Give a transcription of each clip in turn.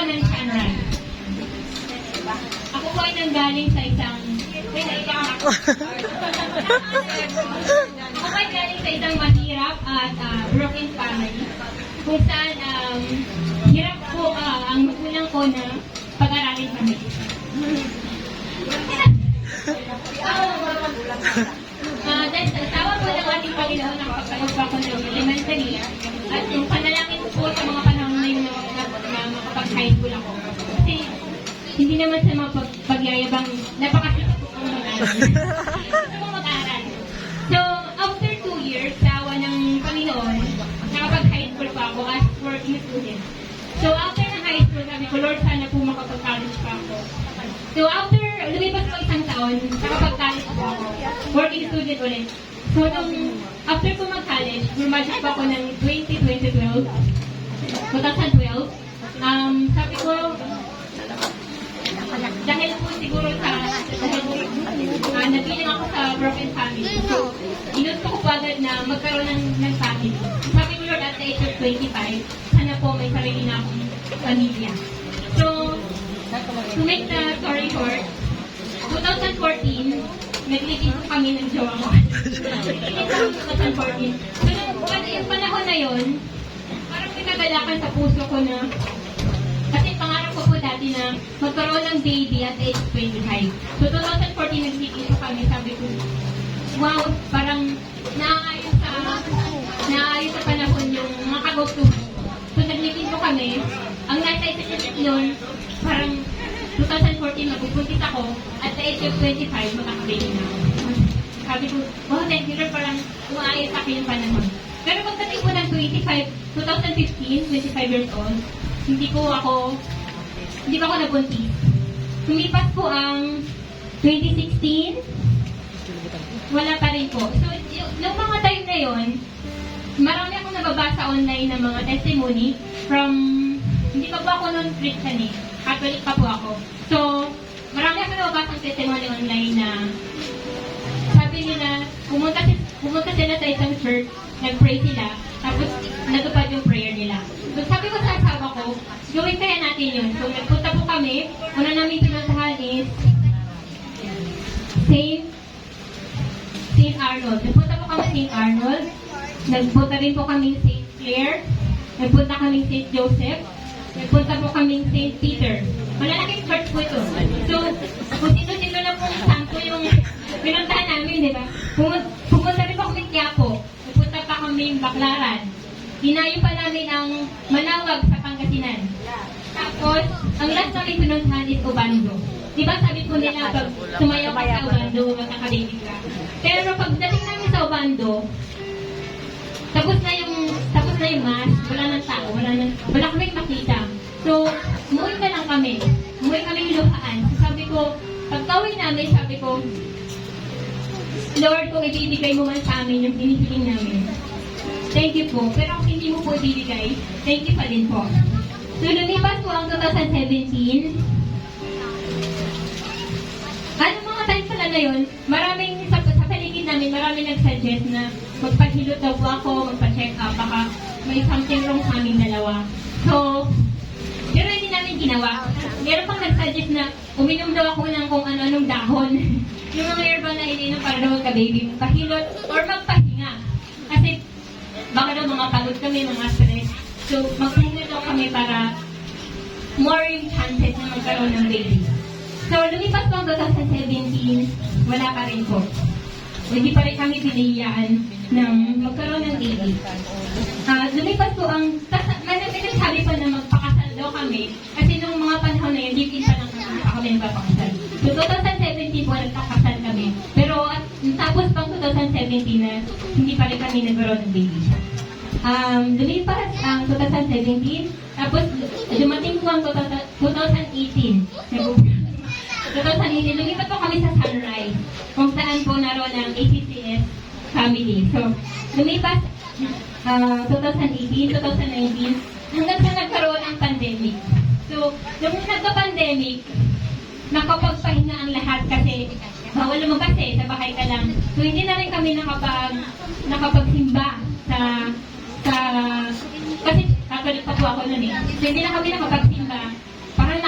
ng sunrise. Ako po ay nanggaling sa isang... Wait, ako ay galing sa isang mahirap at broken family. Kung saan hirap po ang magulang ko na pag-aralin kami. Dahil sa tawag po ng ating Panginoon ang pagkalagpa ko ng elementary at yung panalangin po sa mga panahon na yun na makapag-high school ako. Kasi hindi naman sa mga pagyayabang napakasipag ko kung mag-aaral. So, after 2 years, sa awa ng Panginoon, nakapag-high school pa ako as working student. So, after ng high school, sabi ko, Lord, sana po makapag-college pa ako. So, after lumipas po isang taon, nakapag-college po ako. Working student ulit. So, after po mag-college, graduate po ako ng 2012. Sabi ko, dahil po siguro nabilang ako sa broken family. So, inusto ko po agad na magkaroon ng family. Sabi ko, Lord, at the age of 25, sana po may sarili na akong pamilya. So, to make the story short, 2014, nag-live po kami ng jowa ko. Nag-live po 2014. So, yung panahon na yun, parang pinagalakan sa puso ko na kasi pangarap ko po dati na magkaroon ng baby at age 25. So, 2014, nag-live po kami. Sabi ko, wow, parang naaayon sa panahon yung mga kagawto. So, nag-live po kami. Ang nasa isip yun, parang 2014, magpupuntit ako at the age of 25, makakababy na ako. Sabi ko, wow, thank you, Lord, parang umaayos sa akin yung panahon. Pero pagdating po ng 2015, 25 years old, hindi ko ako nabuntis. Tumipas po ang 2016, wala pa rin po. So, yung mga time na yun, marami akong nababasa online ng mga testimony from, hindi pa po ako nun Christian eh, Catholic pa po ako. So, marami akong nababasa ng testimony online na sabi nila, pumunta sila sa isang church, nag-pray sila, tapos natupad yung prayer nila. So, sabi ko sa asawa ko, gawin kaya natin yun. So, nagpunta po kami, una namin pinuntahan is St. Arnold. Nagpunta po kami St. Arnold, nagpunta rin po kami St. Clair, nagpunta kami St. Joseph, nagpunta po kami St. Peter. Malalaking church po ito. So, kung sino-sino na pong santo yung pinuntahan namin, di ba? Pumunta rin po kami Quiapo. Nagpunta pa kami Baclaran. Dinayo pa namin ang Manawag sa Pangasinan. Tapos, ang last namin pinuntahan is Obando. Di ba sabi po nila, pag sumayaw ka sa Obando, magkakababy ka. Pero pagdating namin sa Obando, tapos na yung mass, wala nang tao, wala kaming makita. So, umuwi na lang kami. Umuwi kami luhaan. So, sabi ko, pagkawin namin, sabi ko, Lord, kung ibibigay mo man sa amin yung hinihiling namin, thank you po. Pero kung hindi mo po ibibigay, thank you pa din po. So, lumipas po ang 2017. Mga time pala na yun, maraming sa paligid namin, maraming nag-suggest na magpahilot daw po ako, magpa-check up, baka may something wrong sa aming dalawa. So, pero hindi namin ginawa. Meron pang nag-suggest na uminom daw ako ng kung ano-anong dahon. Yung mga herbal na ininom para daw magka-baby, magpahilot or magpahinga. Kasi baka daw mga pagod kami, mga stress. So, magpahinga daw kami para more yung chances na magkaroon ng baby. So, lumipas po ang 2017, wala pa rin po. Hindi pa rin kami pinahiyaan ng magkaroon ng baby. Lumipas po ang, may sabi pa na magpakasal daw kami, kasi nung mga panahon na yun, hindi pa lang kami nagpapakasal. So, 2017 po, nagpakasal kami. Pero, tapos pang 2017 na, hindi pa rin kami nagkaroon ng baby. Lumipas ang 2017, tapos dumating po ang 2018. 2018, lumipat po kami sa Sunrise, kung saan po naroon ang ACCS family. So, lumipas 2018, 2019, hanggang sa nagkaroon ang pandemic. So, nung nagka-pandemic, nakapagpahinga ang lahat kasi bawal lumabas sa bahay ka lang. So, hindi na rin kami nakapagsimba kasi Catholic pa po ako nun eh. So, hindi na kami nakapagsimba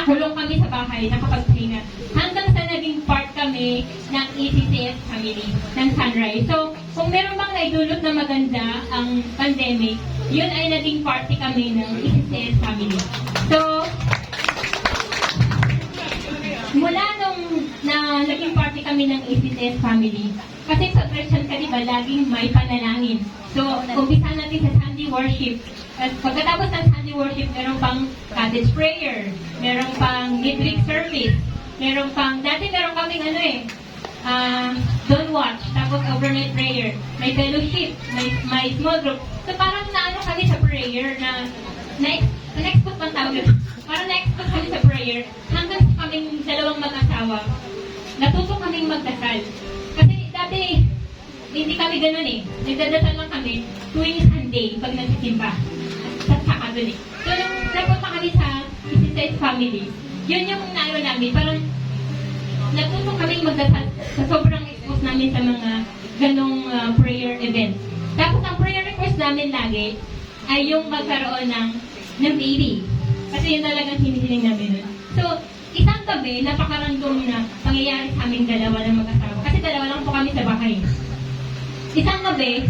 nakakulong kami sa bahay, nakapagpahinga. Hanggang sa naging part kami ng ECCS family, ng Sunrise. So, kung meron bang naidulot na maganda ang pandemic, yun ay naging party kami ng ECCS family. So, mula nung na naging party kami ng ECCS family, kasi sa Christian ka, diba, laging may panalangin. So, umpisa natin sa Sunday worship. At pagkatapos ng Sunday worship, meron pang cottage prayer, meron pang midweek service, meron pang, dati meron kaming don't watch, tapos overnight prayer, may fellowship, may small group. So, parang naano kami sa prayer na-expose pang tawag yun. Parang na-expose kami sa prayer, hanggang sa kaming dalawang mag-asawa, natuto kaming magdasal. Kasi dati, hindi kami ganun eh. Nagdadasal lang kami tuwing Sunday pag nagsisimba sa Catholic. So, nung napunta kami sa ECCS family, yun yung naano namin. Parang natuto kaming magdasal sa sobrang expose namin sa mga ganong prayer event. Tapos, ang prayer request namin lagi ay yung magkaroon ng baby. Kasi yun talagang hinihiling namin nun. So, isang gabi, napakarandom na pangyayari sa aming dalawa ng mag-asawa. Kasi dalawa lang po kami sa bahay. Isang gabi,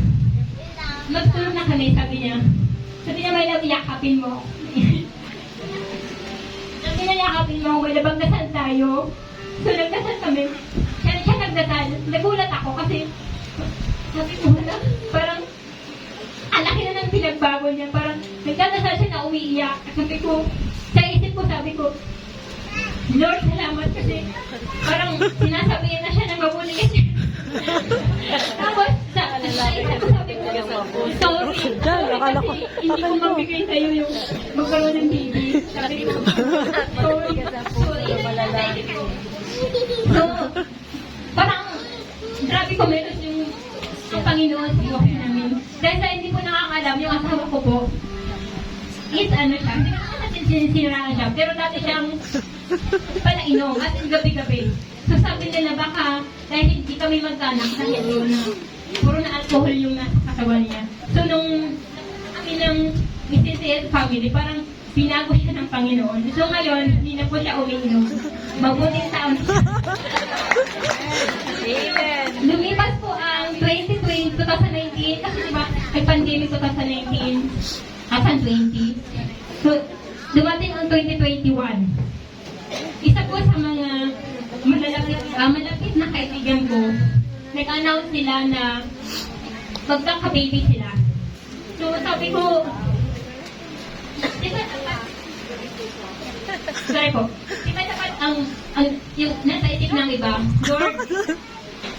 magtulog na kami, sabi niya, may love, yakapin mo. Sabi niya, yakapin mo, may labang dasal tayo. So, nagdasal kami. Siya nagdasal. Nagulat ako kasi, sabi ko, wala, parang, ang laki na ng pinagbago niya. Parang, nagdadasal siya na umiiyak. Sabi ko, sa isip ko, sabi ko, Lord, salamat kasi parang sinasabihin na siya ng mabuti kasi. Tapos, sa isip ko, sabi ko, sorry kasi hindi ko mabigay sa'yo yung magkaroon ng baby. Sabi ko, sorry. So, parang, grabe ko meron yung Panginoon sa buhay namin. Dahil sa hindi po nakakalam, yung asawa ko po, is ano siya, hindi ko naman sinisiraan siya, pero dati siyang panainom at gabi-gabi. So sabi nila baka dahil hindi kami magkanak dahil yun na puro na alcohol yung nasa katawan niya. So nung kami ng ECCS family, parang binago siya ng Panginoon. So ngayon, hindi na po siya umiinom. Mabuting taon siya. Lumipas po ang 2019, kasi diba, nag-pandemic 2019, at 20. So, dumating ang 2021. Isa po sa mga malapit na kaibigan ko, nag-announce sila na magkaka-baby sila. So, sabi ko, diba dapat yung nasa isip ng iba, Lord,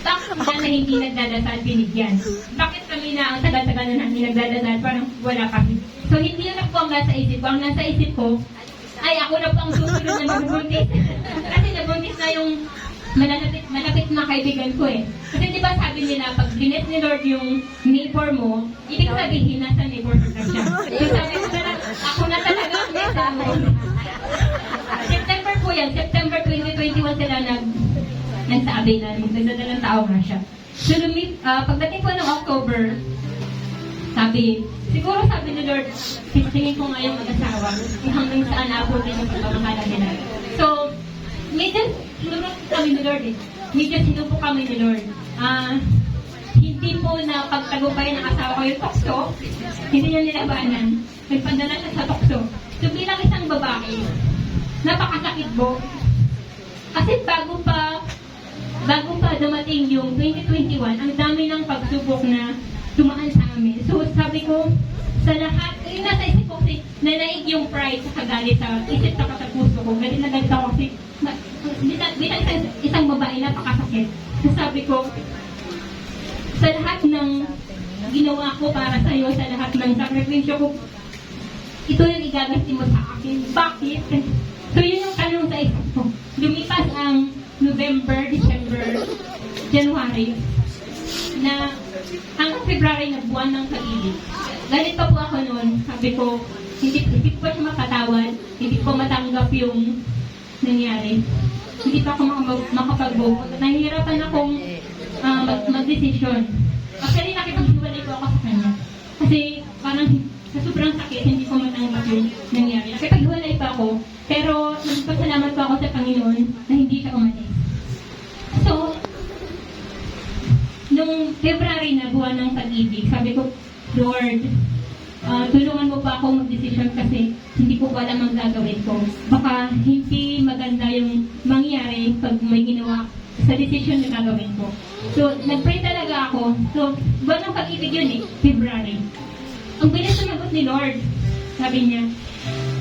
bakit ba na hindi nagdadasal binigyan? Bakit kami na ang tagal-tagal na hindi nagdadasal, parang wala kami? So, hindi yun na po ang nasa isip ko. Ang nasa isip ko, ay ako na po ang susunod na magbuntis. Kasi nabuntis na yung malapit na kaibigan ko eh. Kasi di ba sabi nila, pag binet ni Lord yung neighbor mo, ibig sabihin nasa neighbor ka siya. So sabi ko na, ako na talaga ang nasa mo. September po yan, September 2021 sila nagsabi na nagdadalang tao nga siya. So pagdating po ng October, siguro sabi ni Lord, tingin ko nga yung mag-asawa, hanggang saan naabutin yung pagmamahala nila. So, medyo sinubok kami ni Lord eh. Medyo sinubok kami ni Lord. Hindi po na pagtagumpay ng asawa ko yung tukso, hindi niya nilabanan. Nagpadala siya sa tukso. So, bilang isang babae, napakasakit po. Kasi bago pa dumating yung 2021, ang dami ng pagsubok na dumaan sa amin. So, sabi ko, sa lahat, yung nasa isip ko kasi, nanaig yung pride sa kagalit sa isip sa puso ko. Galit na galit ako kasi, bilang isang babae, napakasakit. So, sabi ko, sa lahat ng ginawa ko para sa'yo, sa lahat ng sakripisyo ko, ito yung igaganti mo sa akin. Bakit? So, yun yung tanong sa isip ko. Lumipas ang November, December, January, na hanggang February na buwan ng pag-ibig. Galit pa po ako noon. Sabi ko, hindi ko siya mapatawad, hindi ko matanggap yung nangyari. Hindi pa ako makapag-vote. Nahihirapan akong mag-desisyon. Actually, nakipaghiwalay ko ako sa kanya. Kasi parang sa sobrang sakit, hindi ko matanggap yung nangyari. Nakipaghiwalay pa ako, pero nagpasalamat po ako sa Panginoon na hindi siya umalis. So, nung February na buwan ng pag-ibig, sabi ko, Lord, tulungan mo pa ako mag-decision kasi hindi ko alam ang gagawin ko. Baka hindi maganda yung mangyari pag may ginawa sa decision na gagawin ko. So, nag-pray talaga ako. So, buwan ng pag-ibig yun February. Ang bilis sumagot ni Lord. Sabi niya,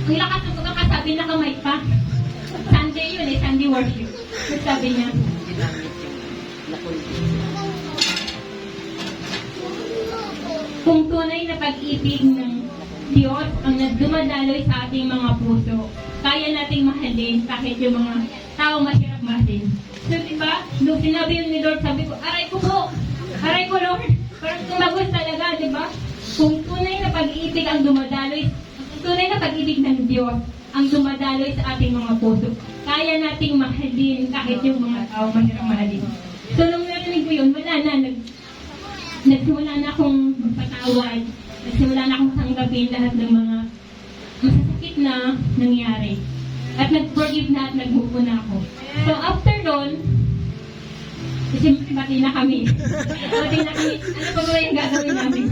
ang lakas ng pagkakasabi na kamay pa. Sunday yun Sunday worship. So, sabi niya, kung tunay na pag-ibig ng Diyos ang dumadaloy sa ating mga puso, kaya nating mahalin kahit yung mga tao mahirap mahalin. So, diba? Nung sinabi yun ni Lord, sabi ko, aray ko Lord. Parang tumagos talaga, diba? Kung tunay na pag-ibig ang dumadaloy, tunay na pag-ibig ng Diyos ang dumadaloy sa ating mga puso, kaya nating mahalin kahit yung mga tao mahirap mahalin. So, nung narinig ko yun, wala na, nagsimula na akong magpatawad, nagsimula na akong tanggapin lahat ng mga masasakit na nangyari. At nag-forgive na at nag-move na ako. So after doon, siyempre bati na kami. Bati na kami, ano pa ba yung gagawin namin?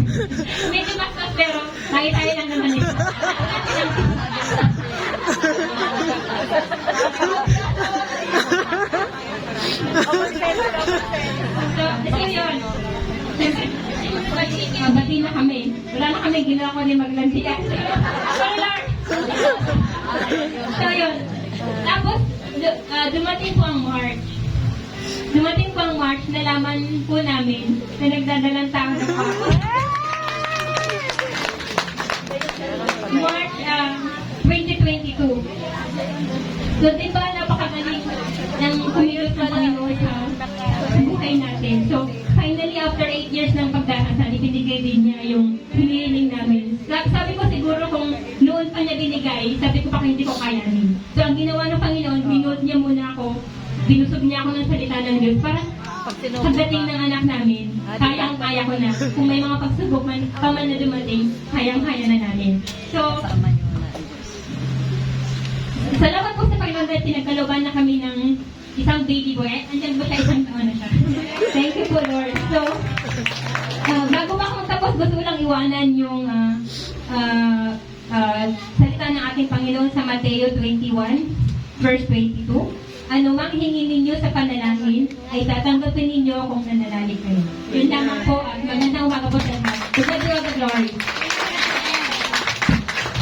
Medyo mas pero tayo-tayo lang naman ito. So yun. Bati na kami. Wala na kami ginawa ko ni maglandian. Sorry, Lord! So yun. Tapos, dumating po ang March. Nalaman po namin na nagdadalang tao ng ako. March 2022. So, diba napakagaling ng kumilos ng Panginoon sa buhay natin. So, finally, after 8 years ng pagdarasal, ibinigay din niya yung hinihiling namin. Sabi ko siguro kung noon pa niya binigay, sabi ko pa hindi ko kayanin. So, ang ginawa ng Panginoon, binuot niya muna ako, binusog niya ako ng salita ng Diyos para pagdating ng anak namin, kayang-kaya ko na. Kung may mga pagsubok man na dumating, kayang-kaya na namin. So, salamat po sa Panginoon dahil pinagkalooban na kami ng isang baby boy. Andiyan ba siya, isang taon na siya? Thank you po, Lord. So, bago pa ako magtapos, gusto ko lang iwanan yung salita ng ating Panginoon sa Mateo 21, verse 22. Ano mang hingin ninyo sa panalangin, ay tatanggapin ninyo kung nananalig kayo. Yun lamang po at magandang umaga po sa lahat. To God be all the glory.